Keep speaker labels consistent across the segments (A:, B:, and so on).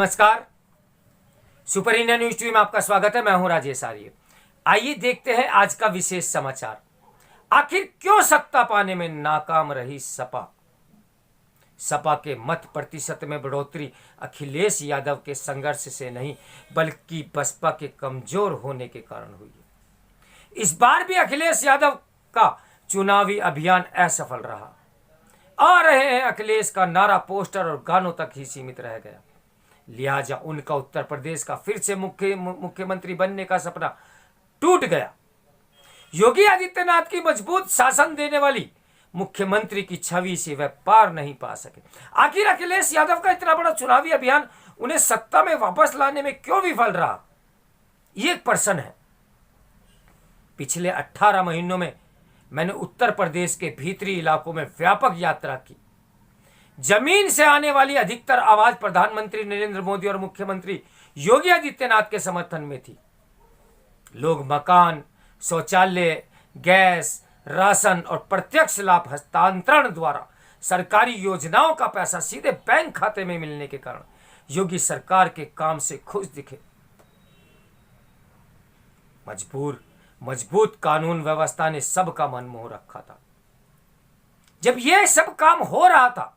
A: नमस्कार, super India news TV में आपका स्वागत है। मैं हूं राजेश आर्य। आइए देखते हैं आज का विशेष समाचार। आखिर क्यों सत्ता पाने में नाकाम रही सपा? सपा के मत प्रतिशत में बढ़ोतरी अखिलेश यादव के संघर्ष से नहीं बल्कि बसपा के कमजोर होने के कारण हुई है। इस बार भी अखिलेश यादव का चुनावी अभियान असफल रहा। आ रहे हैं अखिलेश का नारा पोस्टर और गानों तक ही सीमित रह गया। लिहाजा उनका उत्तर प्रदेश का फिर से मुख्यमंत्री बनने का सपना टूट गया। योगी आदित्यनाथ की मजबूत शासन देने वाली मुख्यमंत्री की छवि से वह पार नहीं पा सके। आखिर अखिलेश यादव का इतना बड़ा चुनावी अभियान उन्हें सत्ता में वापस लाने में क्यों विफल रहा, ये एक प्रश्न है। पिछले 18 महीनों में मैंने उत्तर प्रदेश के भीतरी इलाकों में व्यापक यात्रा की। जमीन से आने वाली अधिकतर आवाज प्रधानमंत्री नरेंद्र मोदी और मुख्यमंत्री योगी आदित्यनाथ के समर्थन में थी। लोग मकान, शौचालय, गैस, राशन और प्रत्यक्ष लाभ हस्तांतरण द्वारा सरकारी योजनाओं का पैसा सीधे बैंक खाते में मिलने के कारण योगी सरकार के काम से खुश दिखे। मजबूत कानून व्यवस्था ने सबका मन मोह रखा था। जब यह सब काम हो रहा था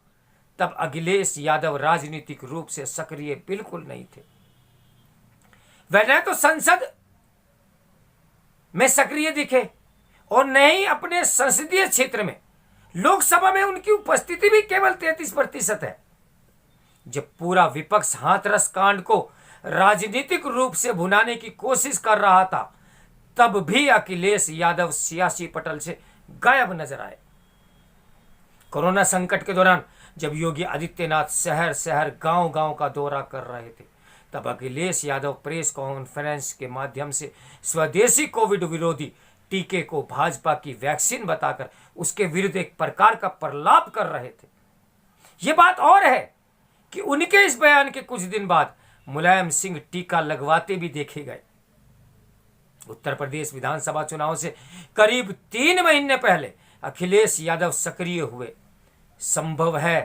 A: तब अखिलेश यादव राजनीतिक रूप से सक्रिय बिल्कुल नहीं थे। वह न तो संसद में सक्रिय दिखे और न ही अपने संसदीय क्षेत्र में। लोकसभा में उनकी उपस्थिति भी केवल 33% है। जब पूरा विपक्ष हाथरस कांड को राजनीतिक रूप से भुनाने की कोशिश कर रहा था तब भी अखिलेश यादव सियासी पटल से गायब नजर आए। कोरोना संकट के दौरान जब योगी आदित्यनाथ शहर शहर गांव गांव का दौरा कर रहे थे तब अखिलेश यादव प्रेस कॉन्फ्रेंस के माध्यम से स्वदेशी कोविड विरोधी टीके को भाजपा की वैक्सीन बताकर उसके विरुद्ध एक प्रकार का प्रलाप कर रहे थे। यह बात और है कि उनके इस बयान के कुछ दिन बाद मुलायम सिंह टीका लगवाते भी देखे गए। उत्तर प्रदेश विधानसभा चुनाव से करीब 3 महीने पहले अखिलेश यादव सक्रिय हुए। संभव है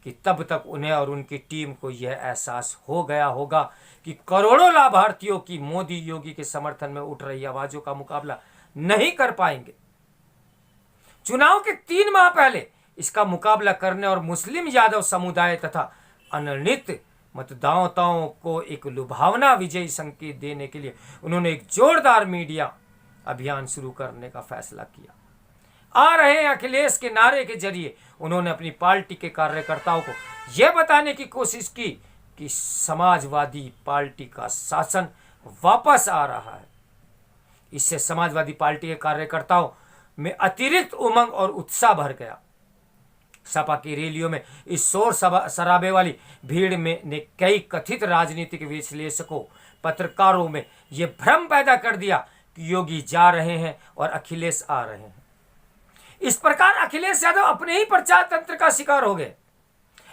A: कि तब तक उन्हें और उनकी टीम को यह एहसास हो गया होगा कि करोड़ों लाभार्थियों की मोदी योगी के समर्थन में उठ रही आवाजों का मुकाबला नहीं कर पाएंगे। चुनाव के 3 माह पहले इसका मुकाबला करने और मुस्लिम यादव समुदाय तथा अनर्नित मतदाताओं को एक लुभावना विजयी संकेत देने के लिए उन्होंने एक जोरदार मीडिया अभियान शुरू करने का फैसला किया। आ रहे हैं अखिलेश के नारे के जरिए उन्होंने अपनी पार्टी के कार्यकर्ताओं को यह बताने की कोशिश की कि समाजवादी पार्टी का शासन वापस आ रहा है। इससे समाजवादी पार्टी के कार्यकर्ताओं में अतिरिक्त उमंग और उत्साह भर गया। सपा की रैलियों में इस शोर शराबे वाली भीड़ में ने कई कथित राजनीतिक विश्लेषकों, पत्रकारों में यह भ्रम पैदा कर दिया कि योगी जा रहे हैं और अखिलेश आ रहे हैं। इस प्रकार अखिलेश यादव अपने ही प्रचार तंत्र का शिकार हो गए।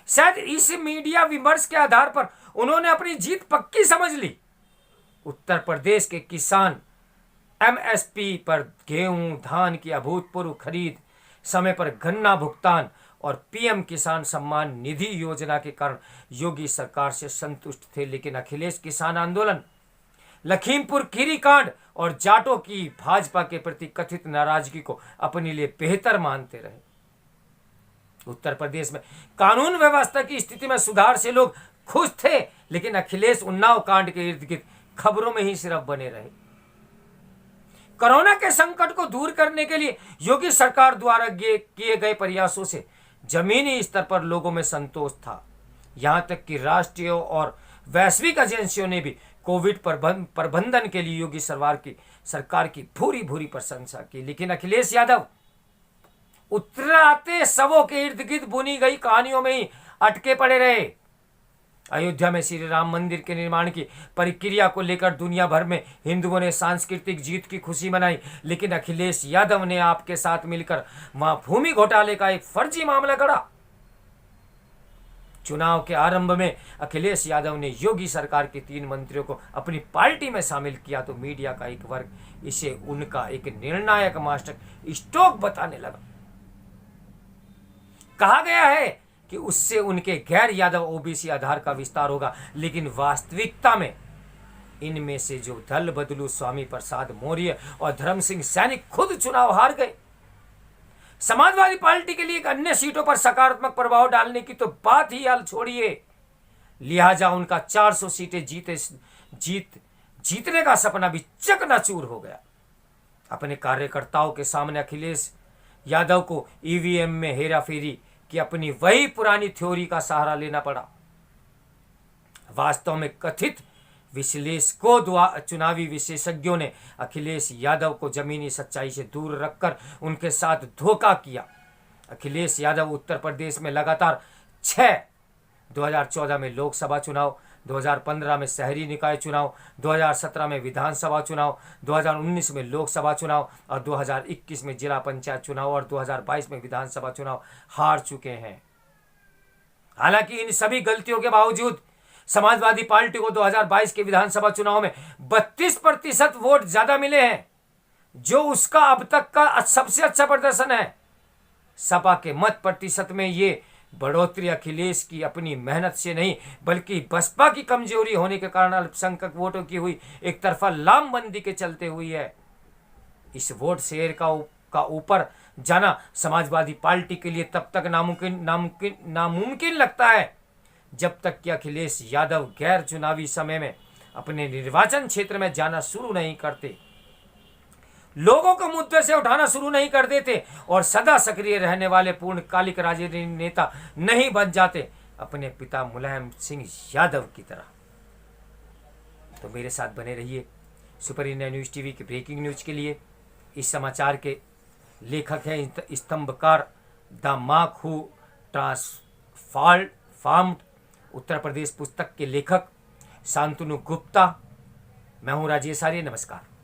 A: शायद इस मीडिया विमर्श के आधार पर उन्होंने अपनी जीत पक्की समझ ली। उत्तर प्रदेश के किसान एमएसपी पर गेहूं, धान की अभूतपूर्व खरीद, समय पर गन्ना भुगतान और पीएम किसान सम्मान निधि योजना के कारण योगी सरकार से संतुष्ट थे। लेकिन अखिलेश किसान आंदोलन, लखीमपुर खीरी कांड और जाटों की भाजपा के प्रति कथित नाराजगी को अपने लिए बेहतर मानते रहे। उत्तर प्रदेश में कानून व्यवस्था की स्थिति में सुधार से लोग खुश थे, लेकिन अखिलेश उन्नाव कांड के इर्द गिर्द खबरों में ही सिर्फ बने रहे। कोरोना के संकट को दूर करने के लिए योगी सरकार द्वारा किए गए प्रयासों से जमीनी स्तर पर लोगों में संतोष था। यहां तक कि राष्ट्रीय और वैश्विक एजेंसियों ने भी कोविड प्रबंधन के लिए योगी सरकार की भूरी भूरी प्रशंसा की। लेकिन अखिलेश यादव उतराते शवों के इर्द गिर्द बुनी गई कहानियों में ही अटके पड़े रहे। अयोध्या में श्री राम मंदिर के निर्माण की प्रक्रिया को लेकर दुनिया भर में हिंदुओं ने सांस्कृतिक जीत की खुशी मनाई, लेकिन अखिलेश यादव ने आपके साथ मिलकर वहां भूमि घोटाले का एक फर्जी मामला गढ़ा। चुनाव के आरंभ में अखिलेश यादव ने योगी सरकार के 3 मंत्रियों को अपनी पार्टी में शामिल किया तो मीडिया का एक वर्ग इसे उनका एक निर्णायक मास्टर स्ट्रोक बताने लगा। कहा गया है कि उससे उनके गैर यादव ओबीसी आधार का विस्तार होगा, लेकिन वास्तविकता में इनमें से जो दल बदलू स्वामी प्रसाद मौर्य और धर्म सिंह सैनी खुद चुनाव हार गए। समाजवादी पार्टी के लिए एक अन्य सीटों पर सकारात्मक प्रभाव डालने की तो बात ही हाल छोड़िए, लिहाजा उनका 400 सीटें जीतने का सपना भी चकनाचूर हो गया। अपने कार्यकर्ताओं के सामने अखिलेश यादव को ईवीएम में हेराफेरी की अपनी वही पुरानी थ्योरी का सहारा लेना पड़ा। वास्तव में कथित विश्लेषकों चुनावी विशेषज्ञों ने अखिलेश यादव को जमीनी सच्चाई से दूर रखकर उनके साथ धोखा किया। अखिलेश यादव उत्तर प्रदेश में लगातार 2014 में लोकसभा चुनाव, 2015 में शहरी निकाय चुनाव, 2017 में विधानसभा चुनाव, 2019 में लोकसभा चुनाव और 2021 में जिला पंचायत चुनाव और 2022 में विधानसभा चुनाव हार चुके हैं। हालांकि इन सभी गलतियों के बावजूद समाजवादी पार्टी को 2022 के विधानसभा चुनाव में 32% वोट ज्यादा मिले हैं, जो उसका अब तक का सबसे अच्छा प्रदर्शन है। सपा के मत प्रतिशत में ये बढ़ोतरी अखिलेश की अपनी मेहनत से नहीं, बल्कि बसपा की कमजोरी होने के कारण अल्पसंख्यक वोटों की हुई एक तरफा लामबंदी के चलते हुई है। इस वोट शेयर का ऊपर जाना समाजवादी पार्टी के लिए तब तक नामुमकिन लगता है जब तक कि अखिलेश यादव गैर चुनावी समय में अपने निर्वाचन क्षेत्र में जाना शुरू नहीं करते, लोगों को मुद्दे से उठाना शुरू नहीं कर देते और सदा सक्रिय रहने वाले पूर्णकालिक राजनीतिक नेता नहीं बन जाते, अपने पिता मुलायम सिंह यादव की तरह। तो मेरे साथ बने रहिए सुपर इंडिया न्यूज़ टीवी के ब्रेकिंग न्यूज के लिए। इस समाचार के लेखक हैं स्तंभकार the mark who transformed Uttar Pradesh पुस्तक के लेखक शांतनु गुप्ता। मैं हूं राजेश आर्य। नमस्कार।